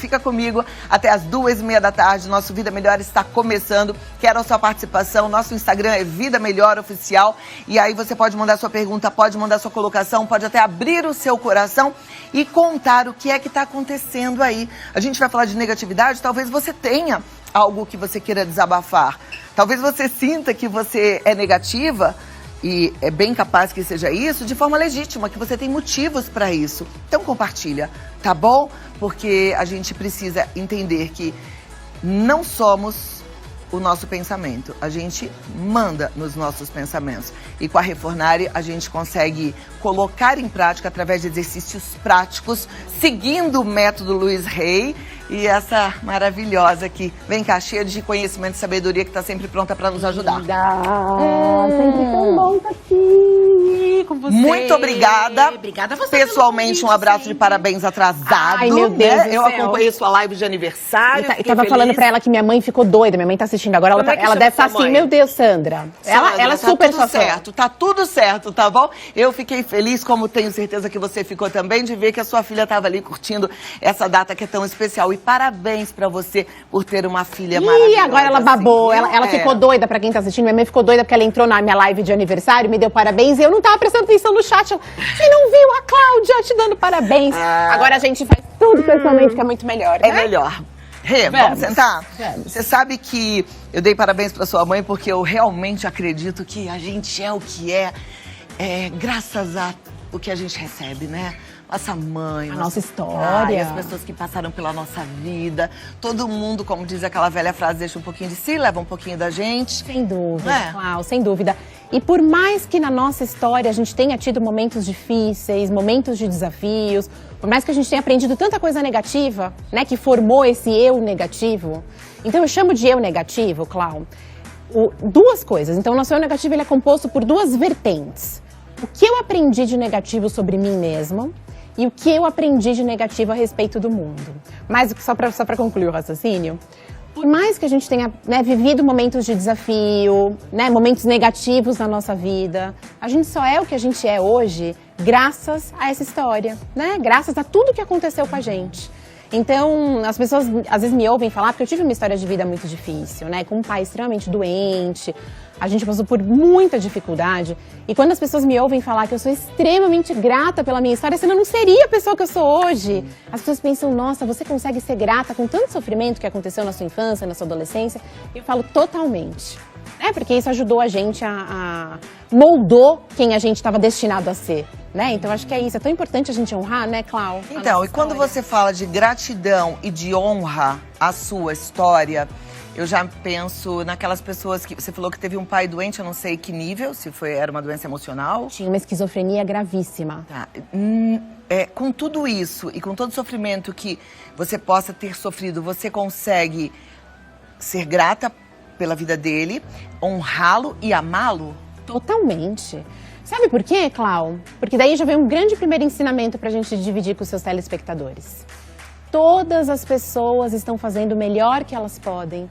fica comigo até as 2h30 da tarde. Nosso Vida Melhor está começando. Quero a sua participação. Nosso Instagram é Vida Melhor Oficial. E aí você pode mandar sua pergunta, pode mandar sua colocação, pode até abrir o seu coração e contar o que é que está acontecendo aí. A gente vai falar de negatividade, talvez você tenha algo que você queira desabafar. Talvez você sinta que você é negativa, e é bem capaz que seja isso, de forma legítima, que você tem motivos para isso. Então compartilha, tá bom? Porque a gente precisa entender que não somos o nosso pensamento. A gente manda nos nossos pensamentos. E com a Refornari a gente consegue colocar em prática através de exercícios práticos, seguindo o método Luiz Hay. E essa maravilhosa aqui, vem cá, cheia de conhecimento e sabedoria, que está sempre pronta para nos ajudar. Sempre tão bom estar aqui com você. Muito obrigada. Obrigada a você. Pessoalmente, um abraço de parabéns atrasado. Ai, meu Deus do Eu céu. acompanhei sua live de aniversário. Eu tava falando pra ela que minha mãe ficou doida. Minha mãe tá assistindo agora. Ela deve estar assim, meu Deus, Sandra. Ela tá super tudo certo, tá tudo certo, tá bom? Eu fiquei feliz, como tenho certeza que você ficou também, de ver que a sua filha estava ali curtindo essa data que é tão especial. E parabéns pra você por ter uma filha maravilhosa. E agora ela babou, assim, ela ficou doida, pra quem tá assistindo. Minha mãe ficou doida porque ela entrou na minha live de aniversário, me deu parabéns e eu não tava prestando atenção no chat. Você não viu a Cláudia te dando parabéns? Agora a gente faz tudo pessoalmente, que é muito melhor, né? É melhor. Rê, vamos sentar? Você sabe que eu dei parabéns pra sua mãe porque eu realmente acredito que a gente é o que é graças a o que a gente recebe, né? Nossa mãe, a nossa história, pai, as pessoas que passaram pela nossa vida, todo mundo, como diz aquela velha frase, deixa um pouquinho de si, leva um pouquinho da gente. Sem dúvida, Cláudia, sem dúvida. E por mais que na nossa história a gente tenha tido momentos difíceis, momentos de desafios, por mais que a gente tenha aprendido tanta coisa negativa, né, que formou esse eu negativo, então eu chamo de eu negativo, Cláudia, duas coisas. Então o nosso eu negativo ele é composto por duas vertentes. O que eu aprendi de negativo sobre mim mesma e o que eu aprendi de negativo a respeito do mundo. Mas só para concluir o raciocínio, por mais que a gente tenha vivido momentos de desafio, momentos negativos na nossa vida, a gente só é o que a gente é hoje graças a essa história, graças a tudo que aconteceu com a gente. Então, as pessoas às vezes me ouvem falar, porque eu tive uma história de vida muito difícil, com um pai extremamente doente, a gente passou por muita dificuldade. E quando as pessoas me ouvem falar que eu sou extremamente grata pela minha história, senão eu não seria a pessoa que eu sou hoje. As pessoas pensam, nossa, você consegue ser grata com tanto sofrimento que aconteceu na sua infância, na sua adolescência? E eu falo totalmente. Porque isso ajudou a gente moldou quem a gente estava destinado a ser, Então acho que é isso, é tão importante a gente honrar, Clau? Então, e quando você fala de gratidão e de honra à sua história, eu já penso naquelas pessoas que você falou que teve um pai doente, eu não sei que nível, se era uma doença emocional. Tinha uma esquizofrenia gravíssima. Tá. Com tudo isso e com todo o sofrimento que você possa ter sofrido, você consegue ser grata pela vida dele, honrá-lo e amá-lo? Totalmente. Sabe por quê, Clau? Porque daí já vem um grande primeiro ensinamento pra gente dividir com os seus telespectadores. Todas as pessoas estão fazendo o melhor que elas podem,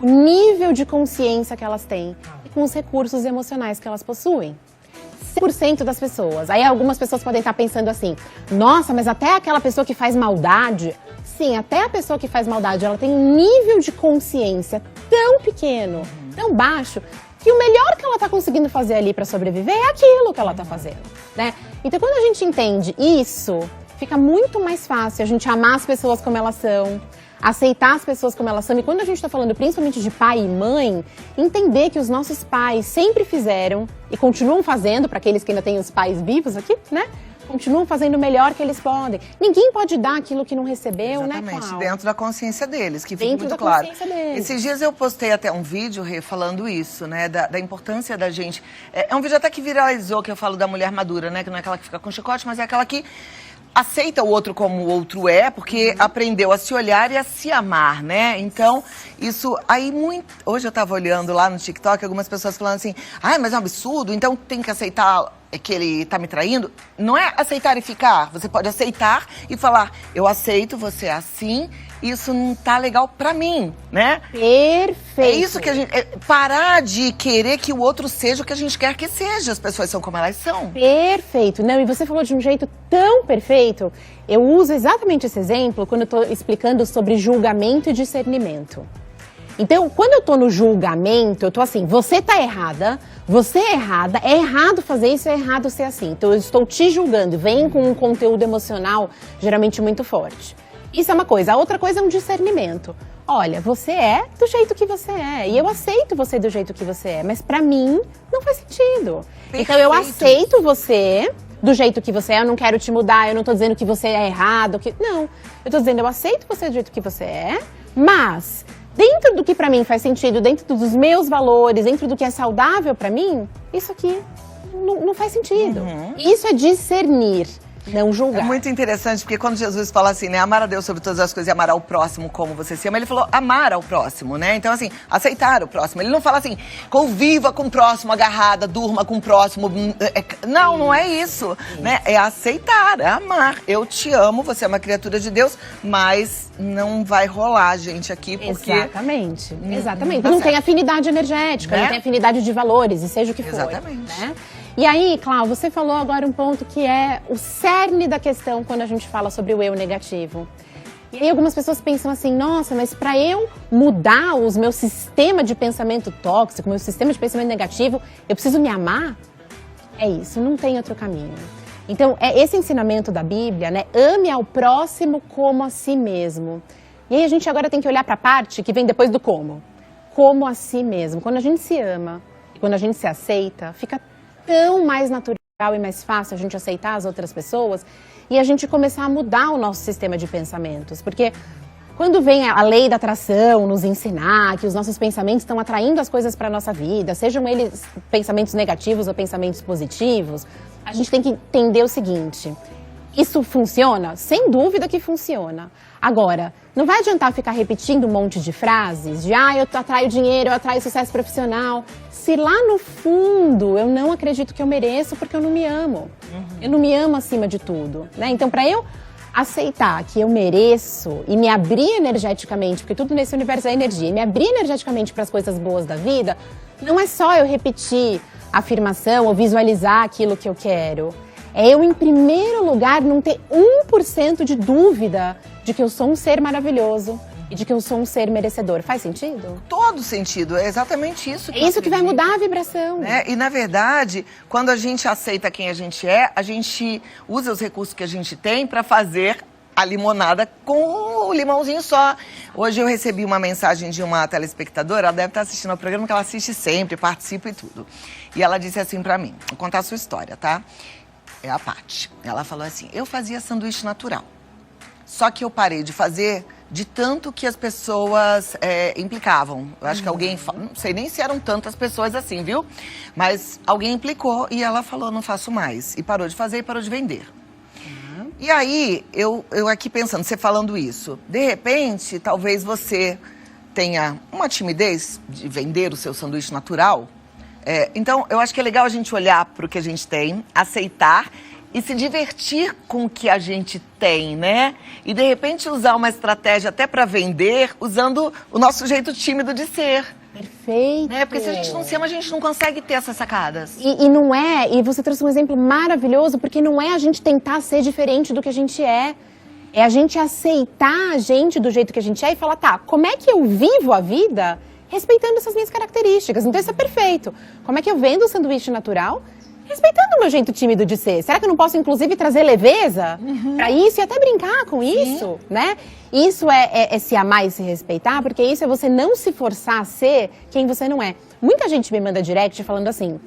o nível de consciência que elas têm e com os recursos emocionais que elas possuem. 100% das pessoas. Aí algumas pessoas podem estar pensando assim, nossa, mas até aquela pessoa que faz maldade... Sim, até a pessoa que faz maldade, ela tem um nível de consciência tão pequeno, tão baixo, que o melhor que ela está conseguindo fazer ali para sobreviver é aquilo que ela está fazendo, Então, quando a gente entende isso, fica muito mais fácil a gente amar as pessoas como elas são, aceitar as pessoas como elas são. E quando a gente está falando principalmente de pai e mãe, entender que os nossos pais sempre fizeram e continuam fazendo, para aqueles que ainda têm os pais vivos aqui, continuam fazendo o melhor que eles podem. Ninguém pode dar aquilo que não recebeu, Exatamente, Clau? dentro da consciência deles, que fica Dentro muito da claro. consciência deles. Esses dias eu postei até um vídeo, Rê, falando isso, da importância da gente. É um vídeo até que viralizou, que eu falo da mulher madura, que não é aquela que fica com chicote, mas é aquela que aceita o outro como o outro é, porque aprendeu a se olhar e a se amar, Então, isso aí Hoje eu tava olhando lá no TikTok, algumas pessoas falando assim, mas é um absurdo, então tem que aceitar que ele tá me traindo, não é aceitar e ficar. Você pode aceitar e falar, eu aceito, você é assim, isso não tá legal pra mim, né? Perfeito. É isso que a gente... parar de querer que o outro seja o que a gente quer que seja. As pessoas são como elas são. Perfeito. Não, e você falou de um jeito tão perfeito. Eu uso exatamente esse exemplo quando eu tô explicando sobre julgamento e discernimento. Então, quando eu tô no julgamento, eu tô assim, você tá errada, você é errada, é errado fazer isso, é errado ser assim. Então, eu estou te julgando, vem com um conteúdo emocional geralmente muito forte. Isso é uma coisa. A outra coisa é um discernimento. Olha, você é do jeito que você é, e eu aceito você do jeito que você é, mas pra mim não faz sentido. Perfeito. Então, eu aceito você do jeito que você é, eu não quero te mudar, eu não tô dizendo que você é errado, não. Eu tô dizendo, eu aceito você do jeito que você é, mas... dentro do que pra mim faz sentido, dentro dos meus valores, dentro do que é saudável pra mim, isso aqui não faz sentido. Isso é discernir, não julgar. É muito interessante, porque quando Jesus fala assim, né, amar a Deus sobre todas as coisas e amar ao próximo como você se ama, ele falou amar ao próximo, né? Então, assim, aceitar o próximo. Ele não fala assim, conviva com o próximo, agarrada, durma com o próximo. Não, não é isso, né? É aceitar, é amar. Eu te amo, você é uma criatura de Deus, mas não vai rolar, gente, aqui, porque... Exatamente, exatamente. Tá Não certo. tem afinidade energética, Né? não tem afinidade de valores, e seja o que for. Exatamente. Né? E aí, Clau, você falou agora um ponto que é o cerne da questão quando a gente fala sobre o eu negativo. E aí algumas pessoas pensam assim, nossa, mas para eu mudar o meu sistema de pensamento tóxico, meu sistema de pensamento negativo, eu preciso me amar? É isso, não tem outro caminho. Então, é esse ensinamento da Bíblia, né? Ame ao próximo como a si mesmo. E aí a gente agora tem que olhar para a parte que vem depois do como. Como a si mesmo. Quando a gente se ama, quando a gente se aceita, fica tão mais natural e mais fácil a gente aceitar as outras pessoas e a gente começar a mudar o nosso sistema de pensamentos. Porque quando vem a lei da atração nos ensinar que os nossos pensamentos estão atraindo as coisas para a nossa vida, sejam eles pensamentos negativos ou pensamentos positivos, a gente tem que entender o seguinte: isso funciona? Sem dúvida que funciona. Agora, não vai adiantar ficar repetindo um monte de frases de eu atraio dinheiro, eu atraio sucesso profissional, se lá no fundo eu não acredito que eu mereço porque eu não me amo. Eu não me amo acima de tudo, né? Então, para eu aceitar que eu mereço e me abrir energeticamente, porque tudo nesse universo é energia, e me abrir energeticamente para as coisas boas da vida, não é só eu repetir a afirmação ou visualizar aquilo que eu quero. É eu, em primeiro lugar, não ter 1% de dúvida de que eu sou um ser maravilhoso e de que eu sou um ser merecedor. Faz sentido? Todo sentido, é exatamente isso. É isso que vai mudar a vibração. Né? E, na verdade, quando a gente aceita quem a gente usa os recursos que a gente tem para fazer a limonada com o limãozinho só. Hoje eu recebi uma mensagem de uma telespectadora, ela deve estar assistindo ao programa, que ela assiste sempre, participa e tudo. E ela disse assim pra mim, vou contar a sua história, tá? É a Paty. Ela falou assim, eu fazia sanduíche natural. Só que eu parei de fazer de tanto que as pessoas implicavam. Eu acho que alguém, não sei nem se eram tantas pessoas assim, viu? Mas alguém implicou e ela falou, não faço mais. E parou de fazer e parou de vender. E aí, eu aqui pensando, você falando isso, de repente, talvez você tenha uma timidez de vender o seu sanduíche natural. Então, eu acho que é legal a gente olhar para o que a gente tem, aceitar e se divertir com o que a gente tem, né? E, de repente, usar uma estratégia até para vender, usando o nosso jeito tímido de ser. Perfeito. Né? Porque se a gente não se ama, a gente não consegue ter essas sacadas. E não é, e você trouxe um exemplo maravilhoso, porque não é a gente tentar ser diferente do que a gente é. É a gente aceitar a gente do jeito que a gente é e falar, tá, como é que eu vivo a vida respeitando essas minhas características? Então isso é perfeito. Como é que eu vendo o sanduíche natural respeitando o meu jeito tímido de ser? Será que eu não posso, inclusive, trazer leveza pra isso e até brincar com isso, né? Isso é se amar e se respeitar, porque isso é você não se forçar a ser quem você não é. Muita gente me manda direct falando assim,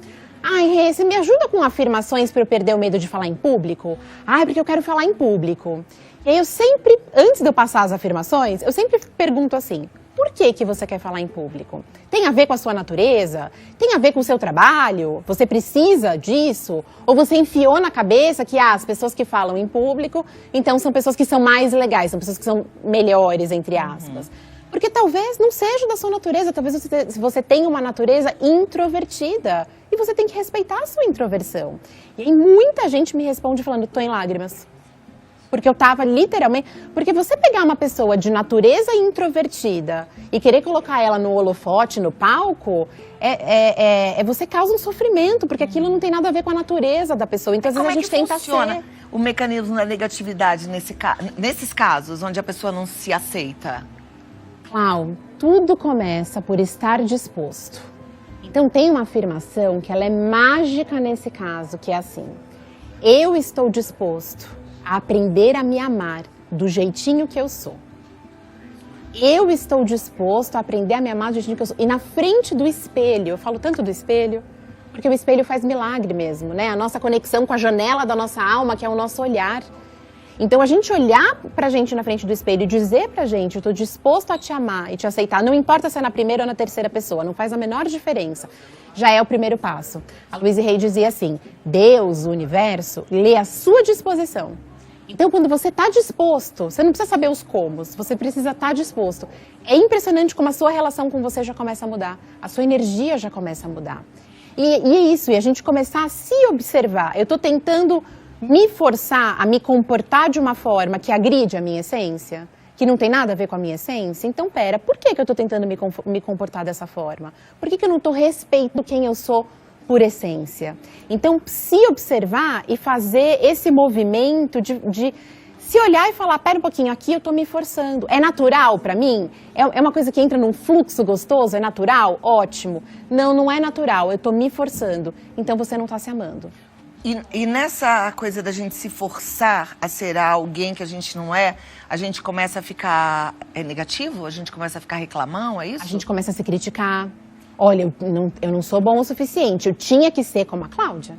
ai, Rê, você me ajuda com afirmações pra eu perder o medo de falar em público? Ai, porque eu quero falar em público. E aí eu sempre, antes de eu passar as afirmações, eu sempre pergunto assim, por que você quer falar em público? Tem a ver com a sua natureza? Tem a ver com o seu trabalho? Você precisa disso? Ou você enfiou na cabeça que as pessoas que falam em público, então são pessoas que são mais legais, são pessoas que são melhores, entre aspas. Porque talvez não seja da sua natureza, talvez você tenha uma natureza introvertida e você tem que respeitar a sua introversão. E aí muita gente me responde falando, tô em lágrimas. Porque eu tava literalmente... Porque você pegar uma pessoa de natureza introvertida e querer colocar ela no holofote, no palco, você causa um sofrimento, porque aquilo não tem nada a ver com a natureza da pessoa. Então, às vezes a gente tenta ser... Como é que funciona o mecanismo da negatividade nesses casos, onde a pessoa não se aceita? Clau, tudo começa por estar disposto. Então, tem uma afirmação que ela é mágica nesse caso, que é assim: eu estou disposto a aprender a me amar do jeitinho que eu sou. Eu estou disposto a aprender a me amar do jeitinho que eu sou. E na frente do espelho, eu falo tanto do espelho, porque o espelho faz milagre mesmo, né? A nossa conexão com a janela da nossa alma, que é o nosso olhar. Então, a gente olhar pra gente na frente do espelho e dizer pra gente, eu tô disposto a te amar e te aceitar, não importa se é na primeira ou na terceira pessoa, não faz a menor diferença. Já é o primeiro passo. A Louise Hay dizia assim, Deus, o universo, lê à sua disposição. Então, quando você está disposto, você não precisa saber os comos, você precisa estar disposto. É impressionante como a sua relação com você já começa a mudar, a sua energia já começa a mudar. E é isso, e a gente começar a se observar. Eu estou tentando me forçar a me comportar de uma forma que agride a minha essência, que não tem nada a ver com a minha essência. Então, pera, por que eu estou tentando me comportar dessa forma? Por que eu não estou respeitando quem eu sou por essência? Então, se observar e fazer esse movimento de se olhar e falar, pera um pouquinho, aqui eu estou me forçando. É natural para mim? É uma coisa que entra num fluxo gostoso? É natural? Ótimo. Não, não é natural, eu estou me forçando. Então, você não está se amando. E nessa coisa da gente se forçar a ser alguém que a gente não é, a gente começa a ficar negativo? A gente começa a ficar reclamão, é isso? A gente começa a se criticar. Olha, eu não sou bom o suficiente, eu tinha que ser como a Cláudia.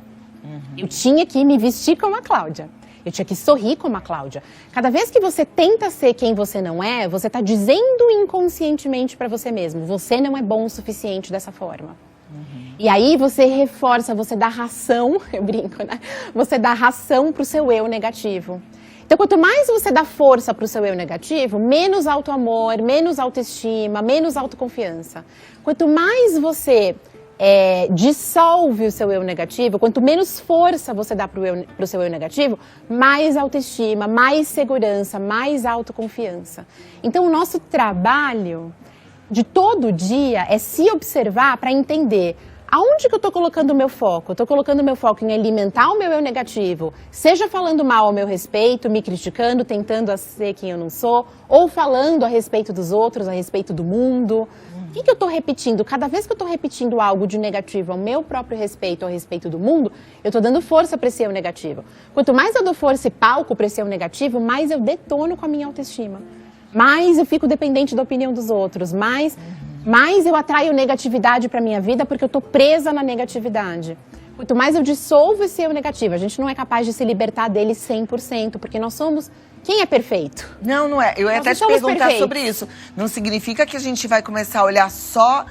Eu tinha que me vestir como a Cláudia. Eu tinha que sorrir como a Cláudia. Cada vez que você tenta ser quem você não é, você está dizendo inconscientemente para você mesmo, você não é bom o suficiente dessa forma. E aí você reforça, você dá ração, eu brinco, né? Você dá ração pro seu eu negativo. Então, quanto mais você dá força pro seu eu negativo, menos autoamor, menos autoestima, menos autoconfiança. Quanto mais você dissolve o seu eu negativo, quanto menos força você dá pro seu eu negativo, mais autoestima, mais segurança, mais autoconfiança. Então, o nosso trabalho de todo dia é se observar para entender aonde que eu estou colocando o meu foco. Eu estou colocando o meu foco em alimentar o meu eu negativo, seja falando mal ao meu respeito, me criticando, tentando ser quem eu não sou, ou falando a respeito dos outros, a respeito do mundo. O que eu estou repetindo? Cada vez que eu estou repetindo algo de negativo ao meu próprio respeito, ao respeito do mundo, eu estou dando força para esse eu negativo. Quanto mais eu dou força e palco para esse eu negativo, mais eu detono com a minha autoestima. Mais eu fico dependente da opinião dos outros, mais eu atraio negatividade para a minha vida porque eu estou presa na negatividade. Quanto mais eu dissolvo esse eu negativo, a gente não é capaz de se libertar dele 100%, porque nós somos... Quem é perfeito? Não é. Eu ia até te perguntar sobre isso. Não significa que a gente vai começar a olhar só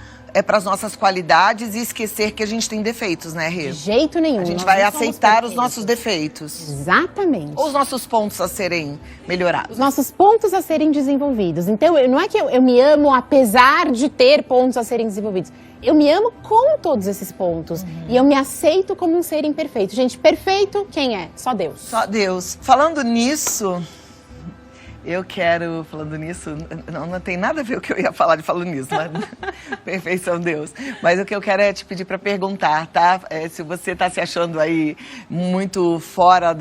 para as nossas qualidades e esquecer que a gente tem defeitos, né, Rê? De jeito nenhum. A gente vai aceitar os nossos defeitos. Exatamente. Ou os nossos pontos a serem melhorados. Os nossos pontos a serem desenvolvidos. Então, não é que eu me amo apesar de ter pontos a serem desenvolvidos. Eu me amo com todos esses pontos. E eu me aceito como um ser imperfeito. Gente, perfeito, quem é? Só Deus. Só Deus. Falando nisso... falando nisso, não tem nada a ver o que eu ia falar de falando nisso, mas perfeição Deus. Mas o que eu quero é te pedir para perguntar, tá? Se você tá se achando aí muito fora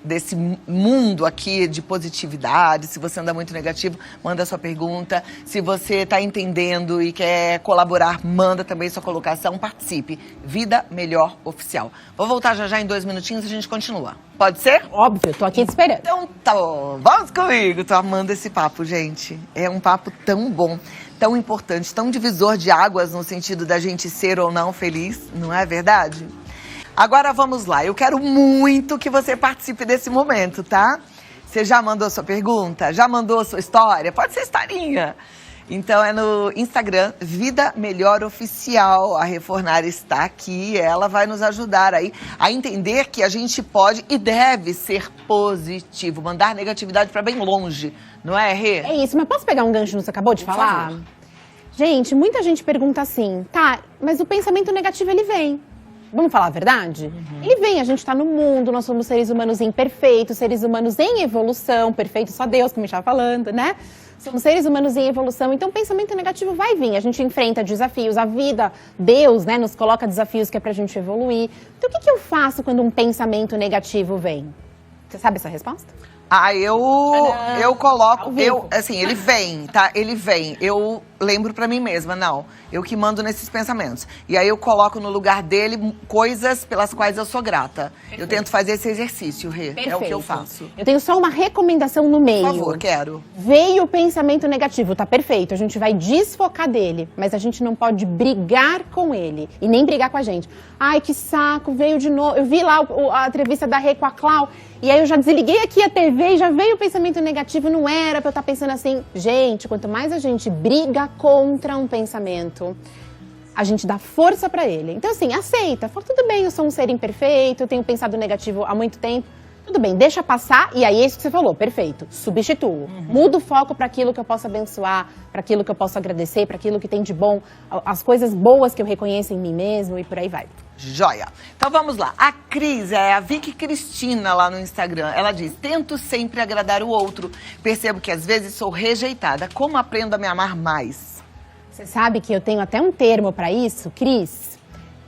desse mundo aqui de positividade, se você anda muito negativo, manda sua pergunta. Se você tá entendendo e quer colaborar, manda também sua colocação, participe. Vida Melhor Oficial. Vou voltar já em 2 minutinhos e a gente continua. Pode ser? Óbvio, tô aqui te esperando. Então tá bom, vamos comigo. Tô amando esse papo, gente. É um papo tão bom, tão importante, tão divisor de águas no sentido da gente ser ou não feliz, não é verdade? Agora vamos lá, eu quero muito que você participe desse momento, tá? Você já mandou sua pergunta? Já mandou sua história? Pode ser historinha. Então é no Instagram, Vida Melhor Oficial. A Rê Fornari está aqui, ela vai nos ajudar aí a entender que a gente pode e deve ser positivo, mandar negatividade para bem longe, não é, Rê? É isso, mas posso pegar um gancho no que você acabou de falar? Favor. Gente, muita gente pergunta assim, tá, mas o pensamento negativo ele vem. Vamos falar a verdade? Ele vem, a gente está no mundo, nós somos seres humanos imperfeitos, seres humanos em evolução, perfeito só Deus, como a gente estava falando, né? Somos seres humanos em evolução, então o pensamento negativo vai vir. A gente enfrenta desafios, a vida, Deus, né, nos coloca desafios que é pra gente evoluir. Então o que eu faço quando um pensamento negativo vem? Você sabe essa resposta? Ah, eu coloco, assim, Ah. ele vem, tá? Ele vem. Eu lembro pra mim mesma, não. Eu que mando nesses pensamentos. E aí eu coloco no lugar dele coisas pelas quais eu sou grata. Eu tento fazer esse exercício, Rê. É o que eu faço. Eu tenho só uma recomendação no meio. Por favor, quero. Veio o pensamento negativo, tá perfeito, a gente vai desfocar dele, mas a gente não pode brigar com ele e nem brigar com a gente. Ai, que saco, veio de novo. Eu vi lá a entrevista da Rê com a Clau, e aí eu já desliguei aqui a TV e já veio o pensamento negativo, não era pra eu estar pensando assim. Gente, quanto mais a gente briga contra um pensamento, a gente dá força pra ele. Então assim, aceita, fala, tudo bem, eu sou um ser imperfeito, eu tenho pensado negativo há muito tempo. Tudo bem, deixa passar, e aí é isso que você falou, perfeito, substituo. Mudo o foco para aquilo que eu posso abençoar, para aquilo que eu posso agradecer, para aquilo que tem de bom, as coisas boas que eu reconheço em mim mesmo e por aí vai. Joia. Então vamos lá. A Cris, é a Vicky Cristina lá no Instagram. Ela diz, tento sempre agradar o outro. Percebo que às vezes sou rejeitada. Como aprendo a me amar mais? Você sabe que eu tenho até um termo para isso, Cris,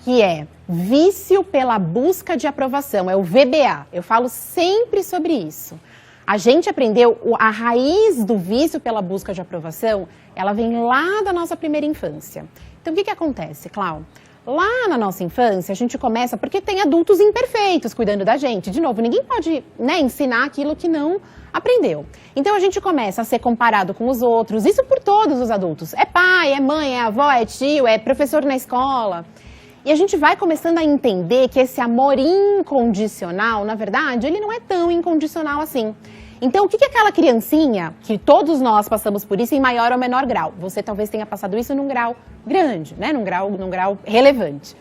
que é vício pela busca de aprovação, é o VBA. Eu falo sempre sobre isso. A gente aprendeu, a raiz do vício pela busca de aprovação, ela vem lá da nossa primeira infância. Então, o que acontece, Clau? Lá na nossa infância, a gente começa, porque tem adultos imperfeitos cuidando da gente. De novo, ninguém pode, né, ensinar aquilo que não aprendeu. Então, a gente começa a ser comparado com os outros, isso por todos os adultos. É pai, é mãe, é avó, é tio, é professor na escola. E a gente vai começando a entender que esse amor incondicional, na verdade, ele não é tão incondicional assim. Então, o que aquela criancinha, que todos nós passamos por isso em maior ou menor grau, você talvez tenha passado isso num grau grande, né? Num grau relevante.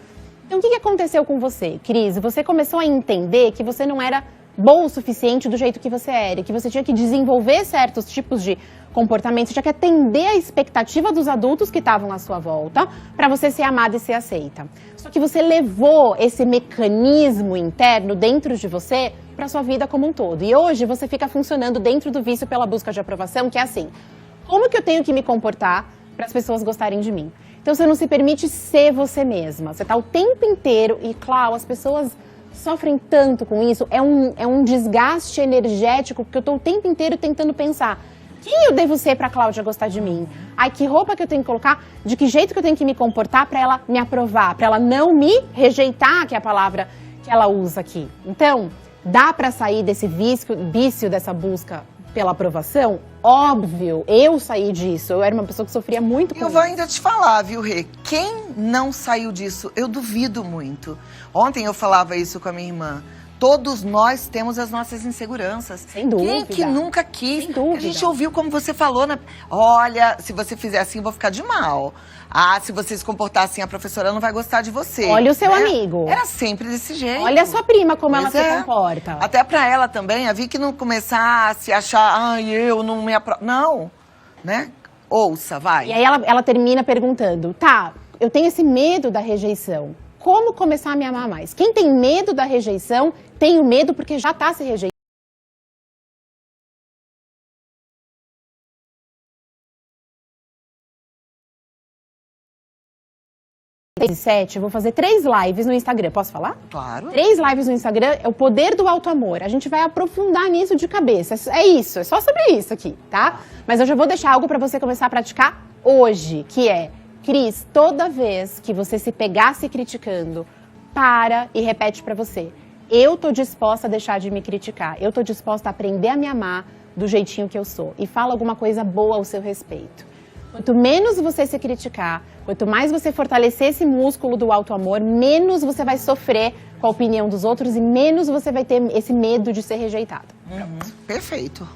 Então, o que aconteceu com você, Cris? Você começou a entender que você não era boa o suficiente do jeito que você era, que você tinha que desenvolver certos tipos de comportamento, você tinha que atender a expectativa dos adultos que estavam à sua volta para você ser amada e ser aceita. Só que você levou esse mecanismo interno dentro de você para sua vida como um todo. E hoje você fica funcionando dentro do vício pela busca de aprovação, que é assim, como que eu tenho que me comportar para as pessoas gostarem de mim? Então você não se permite ser você mesma. Você está o tempo inteiro, e claro, as pessoas sofrem tanto com isso, é um desgaste energético, porque eu estou o tempo inteiro tentando pensar, quem eu devo ser para a Cláudia gostar de mim? Ai, que roupa que eu tenho que colocar? De que jeito que eu tenho que me comportar para ela me aprovar? Para ela não me rejeitar, que é a palavra que ela usa aqui. Então, dá para sair desse vício dessa busca pela aprovação? Óbvio, eu saí disso. Eu era uma pessoa que sofria muito com isso. Eu vou ainda te falar, viu, Rê? Quem não saiu disso? Eu duvido muito. Ontem eu falava isso com a minha irmã. Todos nós temos as nossas inseguranças. Sem dúvida. Quem que nunca quis? Sem dúvida. A gente ouviu como você falou, né? Olha, se você fizer assim, eu vou ficar de mal. Ah, se você se comportar assim, a professora não vai gostar de você. Olha o seu né? amigo. Era sempre desse jeito. Olha a sua prima, como Pois ela se comporta. Até pra ela também, a Vicky não começar a se achar, ai, eu não me aprovo. Não, né? Ouça, vai. E aí ela termina perguntando, tá, eu tenho esse medo da rejeição. Como começar a me amar mais? Quem tem medo da rejeição, tem o medo porque já está se rejeitando. Eu vou fazer 3 lives no Instagram, posso falar? Claro. 3 lives no Instagram, é o poder do auto-amor. A gente vai aprofundar nisso de cabeça. É isso, é só sobre isso aqui, tá? Mas eu já vou deixar algo para você começar a praticar hoje, que é, Cris, toda vez que você se pegar se criticando, para e repete para você. Eu tô disposta a deixar de me criticar. Eu tô disposta a aprender a me amar do jeitinho que eu sou. E fala alguma coisa boa ao seu respeito. Quanto menos você se criticar, quanto mais você fortalecer esse músculo do auto-amor, menos você vai sofrer com a opinião dos outros e menos você vai ter esse medo de ser rejeitado. Perfeito.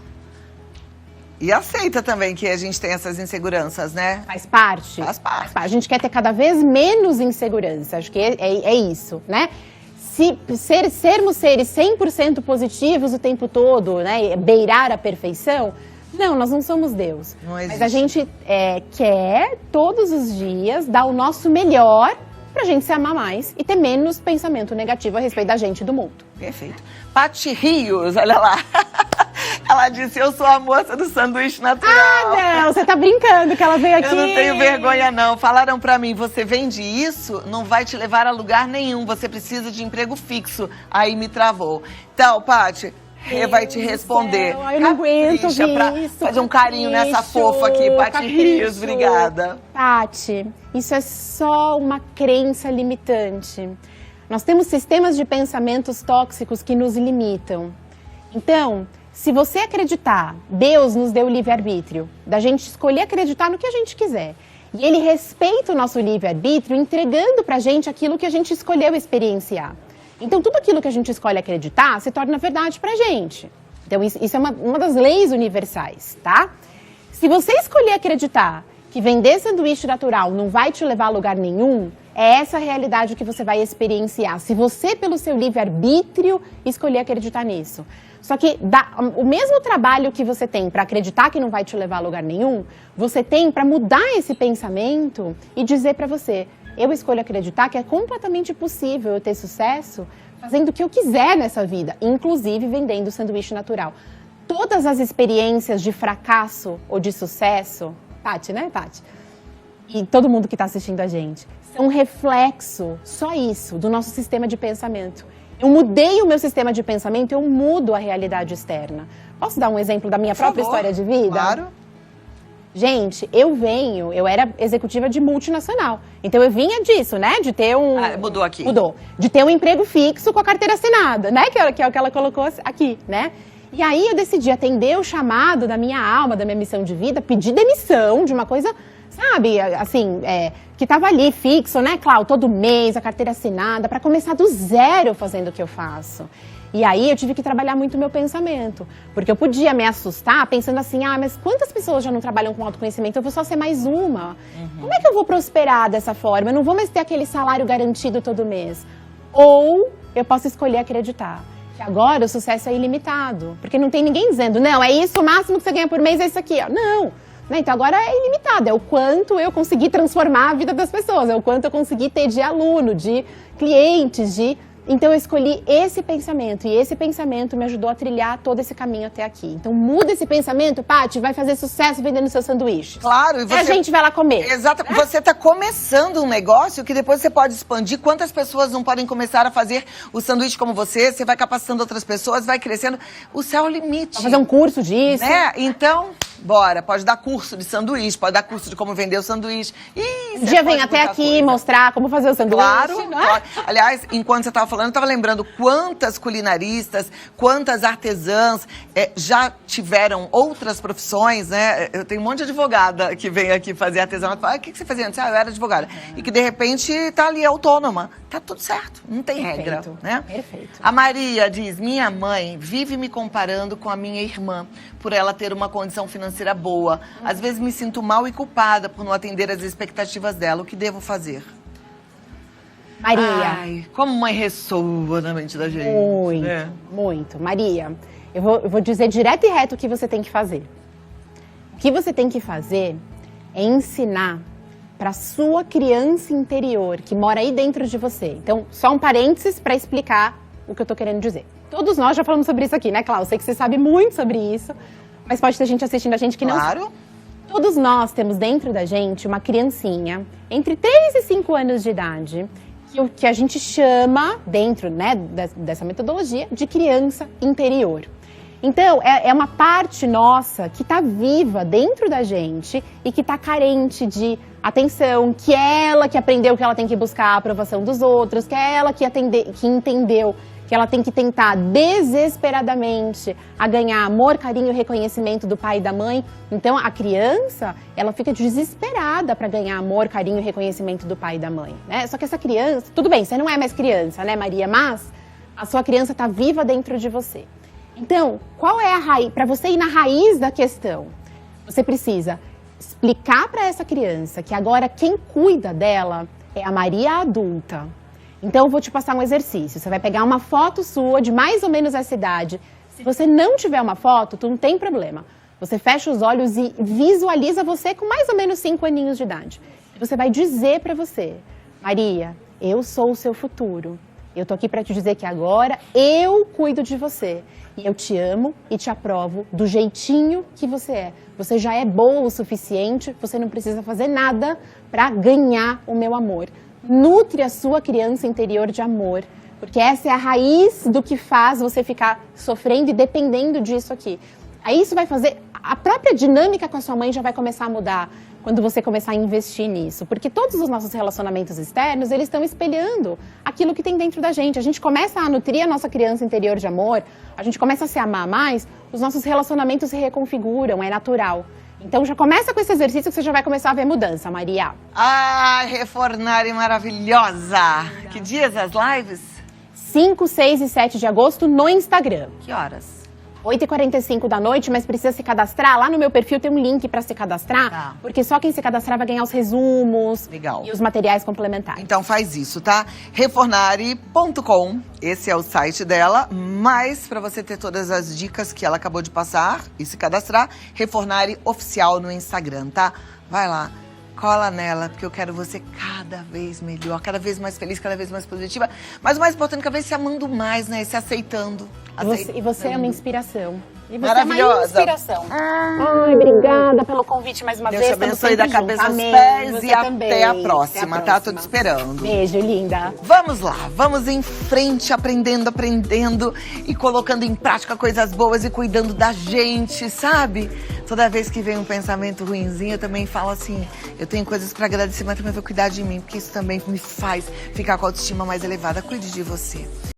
E aceita também que a gente tem essas inseguranças, né? Faz parte. Faz parte. A gente quer ter cada vez menos insegurança. Acho que é isso, né? Sermos seres 100% positivos o tempo todo, né? Beirar a perfeição. Não, nós não somos Deus. Não existe. Mas a gente quer, todos os dias, dar o nosso melhor pra gente se amar mais e ter menos pensamento negativo a respeito da gente e do mundo. Perfeito. Paty Rios, olha lá. Ela disse, eu sou a moça do sanduíche natural. Ah, não, você tá brincando que ela veio aqui. Eu não tenho vergonha, não. Falaram pra mim, você vende isso, não vai te levar a lugar nenhum. Você precisa de emprego fixo. Aí me travou. Então, Paty, vai te responder. Céu, eu não aguento isso. Fazer um carinho nessa fofa aqui, Paty Rios. Obrigada. Paty, isso é só uma crença limitante. Nós temos sistemas de pensamentos tóxicos que nos limitam. Então, se você acreditar, Deus nos deu o livre-arbítrio, da gente escolher acreditar no que a gente quiser. E Ele respeita o nosso livre-arbítrio, entregando pra gente aquilo que a gente escolheu experienciar. Então, tudo aquilo que a gente escolhe acreditar se torna verdade pra gente. Então, isso é uma das leis universais, tá? Se você escolher acreditar que vender sanduíche natural não vai te levar a lugar nenhum, é essa a realidade que você vai experienciar. Se você, pelo seu livre-arbítrio, escolher acreditar nisso. Só que o mesmo trabalho que você tem para acreditar que não vai te levar a lugar nenhum, você tem para mudar esse pensamento e dizer para você, eu escolho acreditar que é completamente possível eu ter sucesso fazendo o que eu quiser nessa vida, inclusive vendendo sanduíche natural. Todas as experiências de fracasso ou de sucesso, Paty, né, Paty? E todo mundo que está assistindo a gente, são um reflexo, só isso, do nosso sistema de pensamento. Eu mudei o meu sistema de pensamento, eu mudo a realidade externa. Posso dar um exemplo da minha própria história de vida? Claro. Gente, eu era executiva de multinacional. Então eu vinha disso, né? De ter um... mudou aqui. Mudou. De ter um emprego fixo com a carteira assinada, né? Que é o que ela colocou aqui, né? E aí eu decidi atender o chamado da minha alma, da minha missão de vida, pedir demissão de uma coisa, sabe, assim, que estava ali fixo, né, Cláudio, todo mês, a carteira assinada, para começar do zero fazendo o que eu faço. E aí eu tive que trabalhar muito o meu pensamento, porque eu podia me assustar pensando assim, mas quantas pessoas já não trabalham com autoconhecimento? Eu vou só ser mais uma. Uhum. Como é que eu vou prosperar dessa forma? Eu não vou mais ter aquele salário garantido todo mês. Ou eu posso escolher acreditar que agora o sucesso é ilimitado, porque não tem ninguém dizendo, não, é isso, o máximo que você ganha por mês é isso aqui, ó. Não. Então agora é ilimitado, é o quanto eu consegui transformar a vida das pessoas, é o quanto eu consegui ter de aluno, de clientes, Então eu escolhi esse pensamento e esse pensamento me ajudou a trilhar todo esse caminho até aqui. Então muda esse pensamento, Paty, vai fazer sucesso vendendo seu sanduíche. Claro. E a gente vai lá comer. Exato. Né? Você está começando um negócio que depois você pode expandir. Quantas pessoas não podem começar a fazer o sanduíche como você? Você vai capacitando outras pessoas, vai crescendo. O céu é o limite. Vai fazer um curso disso. Né? Então, bora. Pode dar curso de sanduíche, pode dar curso de como vender o sanduíche. Um dia vem até aqui mostrar como fazer o sanduíche. Claro, claro. Aliás, enquanto você estava falando, eu estava lembrando quantas culinaristas, quantas artesãs já tiveram outras profissões, né? Eu tenho um monte de advogada que vem aqui fazer artesanato. Fala, o que você fazia antes? Eu era advogada. E que, de repente, está ali autônoma. Tá tudo certo, não tem regra, né? Perfeito. A Maria diz, minha mãe vive me comparando com a minha irmã, por ela ter uma condição financeira boa. Às vezes me sinto mal e culpada por não atender às expectativas dela. O que devo fazer? Maria. Ai, como mãe ressoa na mente da gente. Muito, muito. Maria, eu vou dizer direto e reto o que você tem que fazer. O que você tem que fazer é ensinar para sua criança interior, que mora aí dentro de você. Então, só um parênteses para explicar o que eu tô querendo dizer. Todos nós já falamos sobre isso aqui, né, Cláudia? Sei que você sabe muito sobre isso, mas pode ter gente assistindo a gente que não sabe. Todos nós temos dentro da gente uma criancinha entre 3 e 5 anos de idade, que a gente chama, dentro, né, dessa metodologia, de criança interior. Então, é uma parte nossa que está viva dentro da gente e que está carente de atenção, que é ela que aprendeu que ela tem que buscar a aprovação dos outros, que é ela que entendeu que ela tem que tentar desesperadamente a ganhar amor, carinho e reconhecimento do pai e da mãe. Então, a criança, ela fica desesperada para ganhar amor, carinho e reconhecimento do pai e da mãe, né? Só que essa criança, tudo bem, você não é mais criança, né, Maria? Mas a sua criança está viva dentro de você. Então, qual é a raiz? Para você ir na raiz da questão, Você precisa explicar para essa criança que agora quem cuida dela é a Maria adulta. Então eu vou te passar um exercício. Você vai pegar uma foto sua de mais ou menos essa idade. Se você não tiver uma foto, tu não tem problema. Você fecha os olhos e visualiza você com mais ou menos 5 aninhos de idade. Você vai dizer para você, Maria, eu sou o seu futuro. Eu tô aqui para te dizer que agora eu cuido de você. E eu te amo e te aprovo do jeitinho que você é. Você já é boa o suficiente, você não precisa fazer nada para ganhar o meu amor. Nutre a sua criança interior de amor, porque essa é a raiz do que faz você ficar sofrendo e dependendo disso aqui. Aí isso vai fazer, a própria dinâmica com a sua mãe já vai começar a mudar quando você começar a investir nisso. Porque todos os nossos relacionamentos externos, eles estão espelhando aquilo que tem dentro da gente. A gente começa a nutrir a nossa criança interior de amor, a gente começa a se amar mais, os nossos relacionamentos se reconfiguram, é natural. Então já começa com esse exercício que você já vai começar a ver mudança, Maria. Ai, Refornari maravilhosa! Que dias as lives? 5, 6 e 7 de agosto no Instagram. Que horas? 8h45 da noite, mas precisa se cadastrar. Lá no meu perfil tem um link para se cadastrar, Tá. porque só quem se cadastrar vai ganhar os resumos Legal. e os materiais complementares. Então faz isso, tá? Refornari.com, esse é o site dela, mas para você ter todas as dicas que ela acabou de passar e se cadastrar, Refornari Oficial no Instagram, tá? Vai lá. Cola nela, porque eu quero você cada vez melhor, cada vez mais feliz, cada vez mais positiva. Mas o mais importante é cada vez se amando mais, né? Se aceitando. E você é uma inspiração. E você Maravilhosa. é uma inspiração. Ai, obrigada pelo convite mais uma Deus vez. te abençoe da cabeça aos Amém. pés Você e até também. a próxima, Até a tá? Tô te esperando. Beijo, linda. Vamos lá, vamos em frente, aprendendo e colocando em prática coisas boas e cuidando da gente, sabe? Toda vez que vem um pensamento ruinzinho, eu também falo assim, eu tenho coisas pra agradecer, mas também vou cuidar de mim, porque isso também me faz ficar com a autoestima mais elevada. Cuide de você.